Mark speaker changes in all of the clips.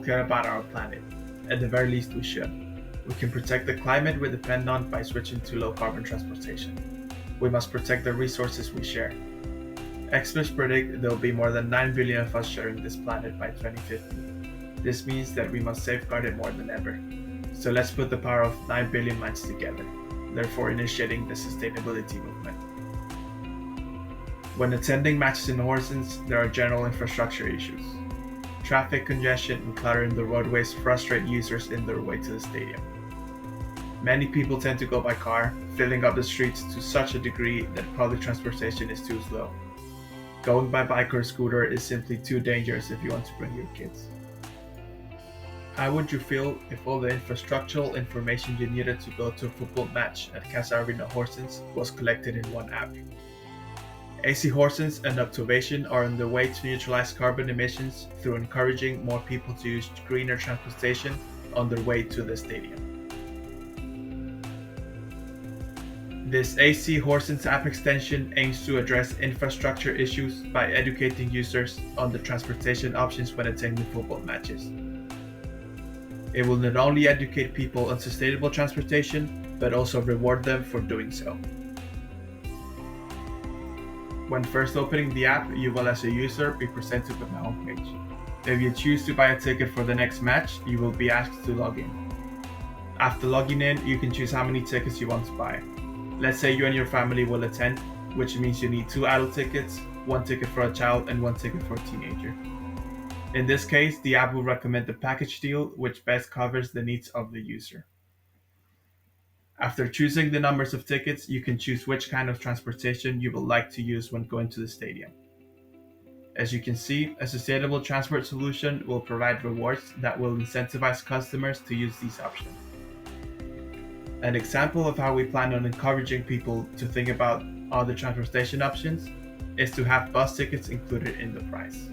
Speaker 1: care about our planet. At the very least, we should. We can protect the climate we depend on by switching to low-carbon transportation. We must protect the resources we share. Experts predict there will be more than 9 billion of us sharing this planet by 2050. This means that we must safeguard it more than ever. So let's put the power of 9 billion minds together, therefore initiating the sustainability movement. When attending matches in Horsens, there are general infrastructure issues. Traffic congestion and clutter in the roadways frustrate users in their way to the stadium. Many people tend to go by car, filling up the streets to such a degree that public transportation is too slow. Going by bike or scooter is simply too dangerous if you want to bring your kids. How would you feel if all the infrastructural information you needed to go to a football match at Casa Arena Horsens was collected in one app? AC Horsens and OCTAVATION are on the way to neutralize carbon emissions through encouraging more people to use greener transportation on their way to the stadium. This AC Horsens app extension aims to address infrastructure issues by educating users on the transportation options when attending football matches. It will not only educate people on sustainable transportation, but also reward them for doing so. When first opening the app, you will as a user be presented with a homepage. If you choose to buy a ticket for the next match, you will be asked to log in. After logging in, you can choose how many tickets you want to buy. Let's say you and your family will attend, which means you need 2 adult tickets, 1 ticket for a child, and 1 ticket for a teenager. In this case, the app will recommend the package deal which best covers the needs of the user. After choosing the numbers of tickets, you can choose which kind of transportation you would like to use when going to the stadium. As you can see, a sustainable transport solution will provide rewards that will incentivize customers to use these options. An example of how we plan on encouraging people to think about other transportation options is to have bus tickets included in the price.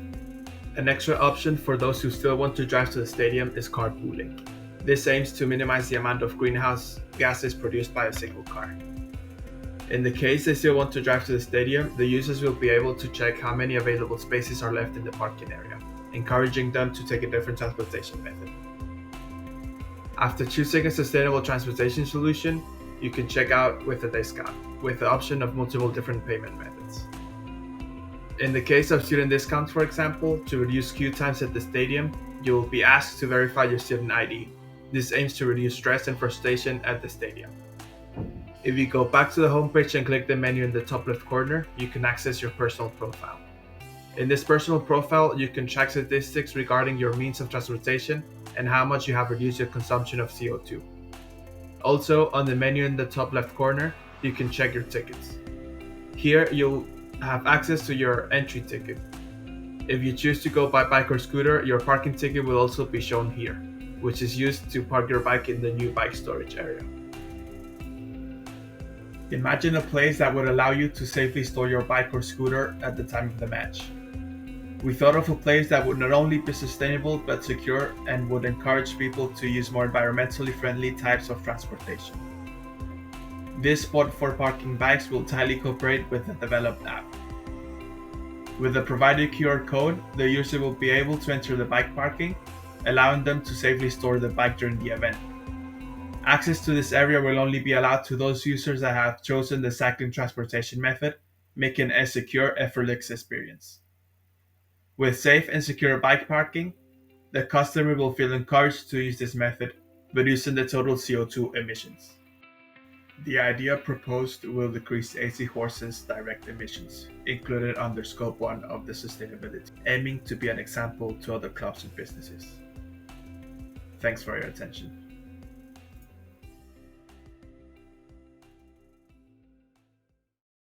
Speaker 1: An extra option for those who still want to drive to the stadium is carpooling. This aims to minimize the amount of greenhouse gases produced by a single car. In the case they still want to drive to the stadium, the users will be able to check how many available spaces are left in the parking area, encouraging them to take a different transportation method. After choosing a sustainable transportation solution, you can check out with a discount, with the option of multiple different payment methods. In the case of student discounts, for example, to reduce queue times at the stadium, you will be asked to verify your student ID. This aims to reduce stress and frustration at the stadium. If you go back to the homepage and click the menu in the top left corner, you can access your personal profile. In this personal profile, you can track statistics regarding your means of transportation and how much you have reduced your consumption of CO2. Also, on the menu in the top left corner, you can check your tickets. Here, you'll have access to your entry ticket. If you choose to go by bike or scooter, your parking ticket will also be shown here, which is used to park your bike in the new bike storage area. Imagine a place that would allow you to safely store your bike or scooter at the time of the match. We thought of a place that would not only be sustainable but secure and would encourage people to use more environmentally friendly types of transportation. This spot for parking bikes will tightly cooperate with the developed app. With the provided QR code, the user will be able to enter the bike parking, allowing them to safely store the bike during the event. Access to this area will only be allowed to those users that have chosen the cycling transportation method, making a secure, effortless experience. With safe and secure bike parking, the customer will feel encouraged to use this method, reducing the total CO2 emissions. The idea proposed will decrease AC Horsens' direct emissions, included under Scope 1 of the sustainability, aiming to be an example to other clubs and businesses. Thanks for your attention.